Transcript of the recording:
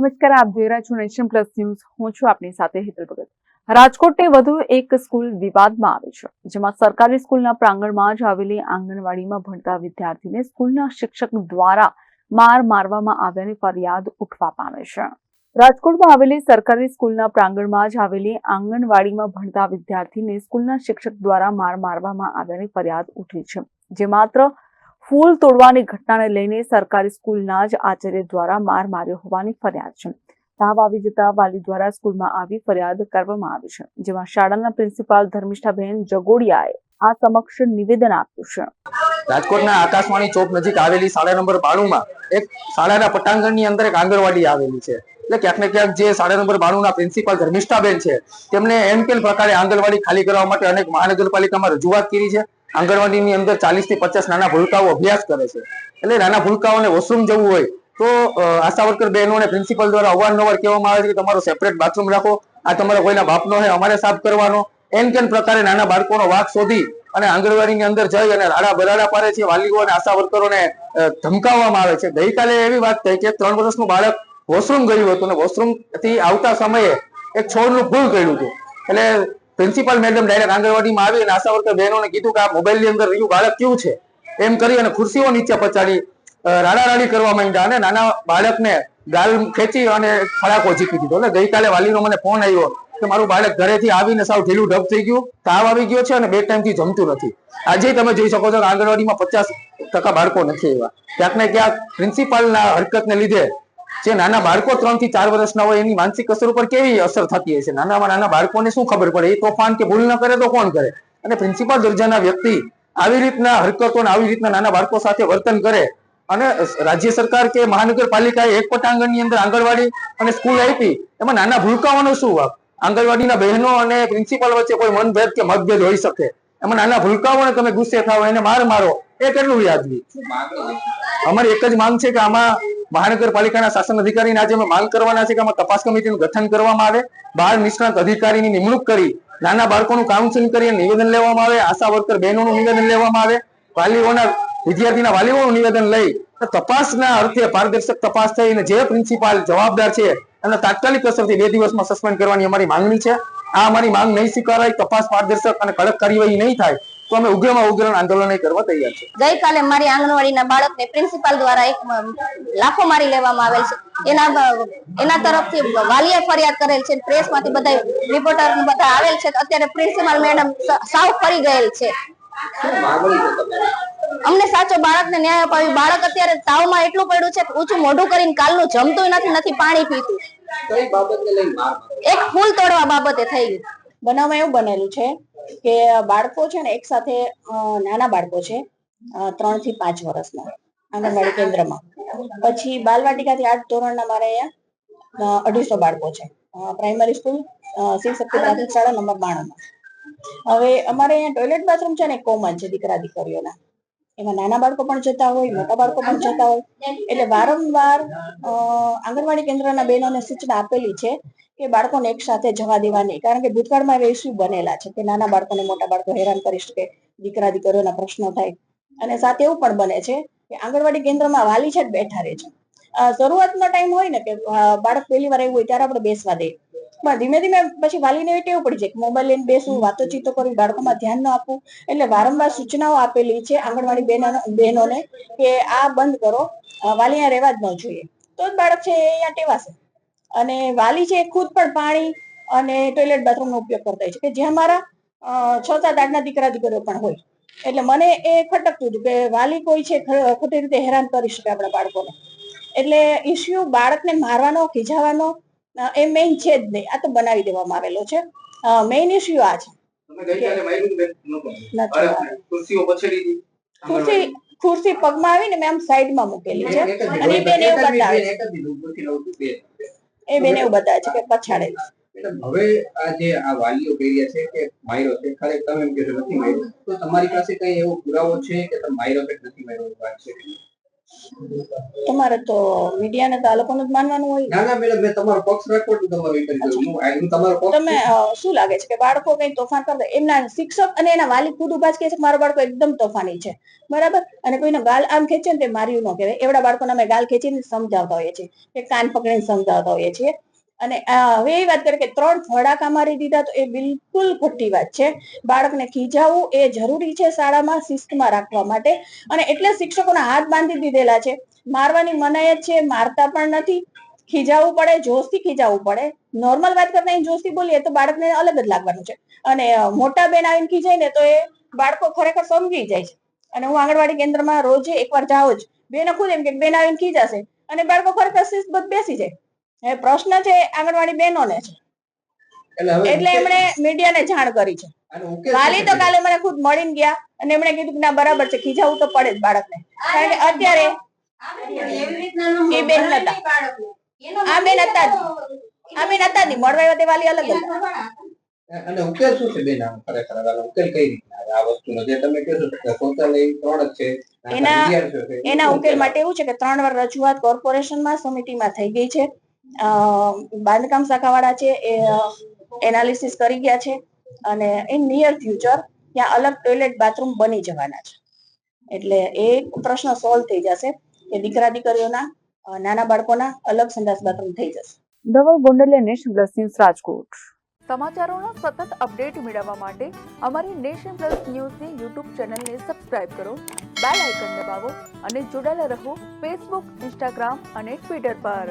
નમસ્કાર, આપ જોઈ રહ્યા છો નેશન પ્લસ ન્યૂઝ. હું છું આપની સાથે હેતલ ભગત. રાજકોટની વધુ એક સ્કૂલ વિવાદમાં આવી છે, જેમાં સરકારી સ્કૂલના પ્રાંગણમાં જ આવેલી આંગણવાડીમાં ભણતા વિદ્યાર્થીને સ્કૂલના શિક્ષક દ્વારા મારવામાં આવ્યાની ફરિયાદ ઉઠવા પામે છે. રાજકોટમાં આવેલી સરકારી સ્કૂલના પ્રાંગણમાં જ આવેલી આંગણવાડીમાં ભણતા વિદ્યાર્થીને સ્કૂલના શિક્ષક દ્વારા મારવામાં આવ્યાની ફરિયાદ ઉઠી છે, જે માત્ર ફૂલ તોડવાની ઘટનાને લઈને સરકારી સ્કૂલના જ આચાર્ય દ્વારા માર માર્યો હોવાની ફરિયાદ છે. તાવ આવી જતા વાલી દ્વારા સ્કૂલમાં આવી ફરિયાદ કરવામાં આવી છે, જેમાં શાળાના પ્રિન્સિપાલ ધર્મિષ્ઠાબેન જગોડિયાએ આ સમક્ષ નિવેદન આપ્યું છે. રાજકોટના આકાશવાણી ચોક નજીક આવેલી શાળા નંબર 92માં એક શાળાના પટાંગણની અંદર એક આંગણવાડી આવેલી છે. એટલે ક્યાંક ને ક્યાંક જે શાળા નંબર 92ના પ્રિન્સિપાલ ધર્મિષ્ઠાબેન છે, તેમને એમ કે પ્રકારે આંગણવાડી ખાલી કરવા માટે અનેક મહાનગરપાલિકામાં રજૂઆત કરી છે. આંગણવાડીની અંદર 40 થી 50 નાના ભૂલકાઓ અભ્યાસ કરે છે. એટલે નાના ભૂલકાઓને વોશરૂમ જવું હોય તો આશા વર્કર બહેનોને પ્રિન્સિપલ દ્વારા અવારનવાર કહેવામાં આવે છે કે તમારો સેપરેટ બાથરૂમ રાખો, આ તમારા કોઈના બાપનો છે, અમારે સાફ કરવાનો. એમ કેમ પ્રકારે નાના બાળકોનો વાક શોધી અને આંગણવાડીની અંદર જઈ અને રાડા બરાડા પાડે છે. વાલીઓ અને આશા વર્કરોને ધમકાવવામાં આવે છે. ગઈકાલે એવી વાત થઈ કે 3 વર્ષનું બાળક વોશરૂમ ગયું હતું અને વોશરૂમ થી આવતા સમયે એક છોડનું ફૂલ કર્યું હતું. એટલે પ્રિન્સિપાલ મેડમ ડાયરેક્ટ આંગણવાડીમાં આવી અને આશા વર્કર બહેનોને કીધું કે આ મોબાઈલની અંદર રહ્યું બાળક કેવું છે એમ કરી અને ખુરશીઓ નીચે પચાડી રાડારાડી કરવા માંડ્યા અને નાના બાળકને ગાલ ખેંચી અને ફડાકો ઝીકી દીધો. એટલે ગઈકાલે વાલીનો મને ફોન આવ્યો કે મારું બાળક ઘરેથી આવીને સાવ ઢીલું ઢબ થઈ ગયું, તાવ આવી ગયો છે અને 2 ટાઈમથી જમતું નથી. આજે તમે જોઈ શકો છો કે આંગણવાડીમાં 50% બાળકો નથી આવ્યા. ક્યાંક ને ક્યાંક પ્રિન્સિપાલના હરકતને લીધે જે નાના બાળકો 3 થી 4 વર્ષના હોય એની માનસિક અસર ઉપર કેવી અસર થતી હશે. નાનામાં નાના બાળકોને શું ખબર પડે, એ તોફાન કે ભૂલ ન કરે તો કોણ કરે. અને પ્રિન્સિપાલ દરજાના વ્યક્તિ આવી રીતના હરકતો અને આવી રીતના નાના બાળકો સાથે વર્તન કરે અને રાજ્ય સરકાર કે મહાનગરપાલિકાએ એક પટાંગણની અંદર આંગણવાડી અને સ્કૂલ આપી, એમાં નાના ભૂલકાઓનો શું વાંક? આંગણવાડીના બહેનો અને પ્રિન્સિપાલ વચ્ચે કોઈ મનભેદ કે મતભેદ હોઈ શકે, એમાં નાના ભૂલકાઓને તમે ગુસ્સે થાવ, એને મારો એ કેટલું વ્યાજબી? અમારી એક જ માંગ છે કે આમાં મહાનગરપાલિકાના શાસન અધિકારીને આજે અમે માંગ કરવાના છે કે આમાં તપાસ કમિટીનું ગઠન કરવામાં આવે, બાળ નિષ્ણાત અધિકારીની નિમણૂક કરી નાના બાળકોનું કાઉન્સિલિંગ કરી નિવેદન લેવામાં આવે, આશા વર્કર બહેનોનું નિવેદન લેવામાં આવે, વિદ્યાર્થીના વાલીઓનું નિવેદન લઈ તપાસના અર્થે પારદર્શક તપાસ થઈને જે પ્રિન્સિપાલ જવાબદાર છે એને તાત્કાલિક અસરથી 2 દિવસમાં સસ્પેન્ડ કરવાની અમારી માંગણી છે. આ અમારી માંગ નહીં સ્વીકારાય, તપાસ પારદર્શક અને કડક કાર્યવાહી નહીં થાય તો અમે ઉગ્રમાં ઉગ્ર આંદોલન કરવા તૈયાર છે. ગઈકાલે મારી આંગણવાડીના બાળકને પ્રિન્સિપાલ દ્વારા એક લાફો મારી લેવામાં આવેલ છે. એના તરફથી વાલીએ ફરિયાદ કરેલ છે, પ્રેસમાંથી બધા રિપોર્ટર બધા આવેલ છે. અત્યારે પ્રિન્સિપાલ મેડમ સાવ ફરી ગયેલ છે. અમને સાચો બાળકને ન્યાય અપાવી. બાળક અત્યારે તાવમાં એટલું પડ્યું છે કે ઊંચું મોઢું કરીને કાલનું જમતું નથી પાણી પીતું. એક ફૂલ તોડવા બાબતે થઈ ગયું. બનાવમાં એવું બનેલું છે કે બાળકો છે ને એક સાથે, નાના બાળકો છે 3 થી 5 વર્ષના આંગણવાડી કેન્દ્રમાં, પછી બાલવાટિકાથી 8 ધોરણના મારે અહીંયા 250 બાળકો છે. પ્રાઇમરી સ્કૂલ શિવ શક્તિ પ્રાથમિક શાળા નંબર 92માં. હવે અમારે અહીંયા ટોયલેટ બાથરૂમ છે ને કોમન છે દીકરા દીકરીઓના. એમાં નાના બાળકો પણ જતા હોય, મોટા બાળકો પણ જતા હોય. એટલે વારંવાર આંગણવાડી કેન્દ્રના બહેનોને સૂચના આપેલી છે કે બાળકોને એક સાથે જવા દેવા નહીં, કારણ કે ભૂતકાળમાં ઇસ્યુ બનેલા છે કે નાના બાળકોને મોટા બાળકો હેરાન કરી શકે, દીકરા દીકરીઓના પ્રશ્નો થાય. અને સાથે એવું પણ બને છે કે આંગણવાડી કેન્દ્રમાં વાલી છે બેઠા રહે છે. શરૂઆતનો ટાઈમ હોય ને કે બાળક પહેલી વાર આવ્યું હોય ત્યારે આપણે બેસવા દઈએ, પણ ધીમે ધીમે પછી વાલીને એવી ટેવ પડી જાય કે મોબાઈલ લઈને બેસવું, વાતોચીતો કરવી, બાળકોમાં ધ્યાન ન આપવું. એટલે વારંવાર સૂચનાઓ આપેલી છે આંગણવાડી બહેનોને કે આ બંધ કરો, વાલી અહીંયા રહેવા જ ન જોઈએ, તો જ બાળક છે અહીંયા ટેવાશે. અને વાલી છે ખુદ પણ પાણી અને ટોયલેટ બાથરૂમનો ઉપયોગ કરતા હોય છે કે જ્યાં મારા 6, 7, 8ના દીકરા દીકરીઓ પણ હોય. એટલે મને એ ખટકતું હતું કે વાલી કોઈ છે ખોટી રીતે હેરાન કરી શકે આપણા બાળકોને. એટલે ઇસ્યુ બાળકને મારવાનો, ખીજાવાનો એ મેઇન છે જ નહીં. આ તો બનાવી દેવામાં આવેલો છે. મેઇન ઇસ્યુ આ છે. ખુરશી પગમાં આવીને મેં આમ સાઈડમાં મૂકેલી છે અને એ બેન એવું બતાવે છે, કે પછાડે. હવે આ જે આ વાલીઓ કહી છે કે માર્યો છે, ખરેખર તમે એમ કહેશો નથી માર્યો, તો તમારી પાસે કઈ એવો પુરાવો છે કે તમે માર્યો કે નથી માર્યો વાત છે? તમારે તો મીડિયાને તો આ લોકોનું જ માનવાનું હોય. ના ના મેડમ મેં તમારો પક્ષ રાખો તો તમારો એ કરી દઉં. હું તમારો પક્ષ તમે શું લાગે છે કે બાળકો કઈ તોફાન કરતા એમના શિક્ષક અને એના વાલી ખુદ ઉભા જ કહે છે કે મારો બાળકો એકદમ તોફાની છે, બરાબર, અને કોઈનો ગાલ આમ ખેંચે ને તે માર્યું ન કહેવાય. એવડા બાળકોને અમે ગાલ ખેંચીને સમજાવતા હોઈએ છીએ કે કાન પકડીને સમજાવતા હોઈએ છીએ. અને હવે એ વાત કરીએ કે 3 ફડાકા મારી દીધા તો એ બિલકુલ ખોટી વાત છે. બાળકને ખીજાવવું એ જરૂરી છે શાળામાં શિસ્તમાં રાખવા માટે, અને એટલે શિક્ષકોના હાથ બાંધી દીધેલા છે. મારવાની મનાઈ જ છે, મારતા પણ નથી. ખીજાવવું પડે, જોશથી ખીજાવવું પડે. નોર્મલ વાત કરતા જોશથી બોલીએ તો બાળકને અલગ જ લાગવાનું છે. અને મોટા બેન આવીને ખીજાય ને તો એ બાળકો ખરેખર સમજી જાય છે. અને હું આંગણવાડી કેન્દ્રમાં રોજે એકવાર જાઉં જ, બેન ખુદ એમ કે બેન આવીને ખીજાશે અને બાળકો ખરેખર શિસ્તબદ્ધ બેસી જાય. હવે પ્રશ્ન છે આંગણવાડી બહેનોને છે, એટલે એમણે મીડિયાને જાણ કરી છે. વાલી તો કાલે મને ખુદ મળીને ગયા અને એમણે કીધું કે ના બરાબર છે, ખીજાવવું તો પડે જ બાળકને, કારણ કે અત્યારે એ બેન નતા, આ બેન હતા જ, આ બેન હતા જ, મળવા આવ્યા તે વાલી અલગ હતા. અને ઉકેલ શું છે બેન? આમ ખરેખર ઉકેલ કઈ રીતના આ વસ્તુનો જે તમે કહો છો કે શૌચાલય 3 જ છે, એના ઉકેલ માટે એવું છે કે 3 વાર રજૂઆત કોર્પોરેશનમાં સમિતિમાં થઈ ગઈ છે. બાંધકામ શાખાવાળા છે એ એનાલિસિસ કરી ગયા છે અને ઇન નિયર ફ્યુચર ત્યાં અલગ ટોયલેટ બાથરૂમ બની જવાના છે. એટલે એ પ્રશ્ન સોલ્વ થઈ જશે કે દીકરા દીકરીઓના નાના બાળકોના અલગ સંડાસ બાથરૂમ થઈ જશે. Dhaval Gondaliya, Nation Plus News, Rajkot. સમાચારોના સતત અપડેટ મેળવવા માટે અમારી નેશન પ્લસ ન્યૂઝની યુટ્યુબ ચેનલને સબસ્ક્રાઇબ કરો, બેલ આઇકન દબાવો અને જોડાયેલા રહો ફેસબુક, ઇન્સ્ટાગ્રામ અને ટ્વિટર પર.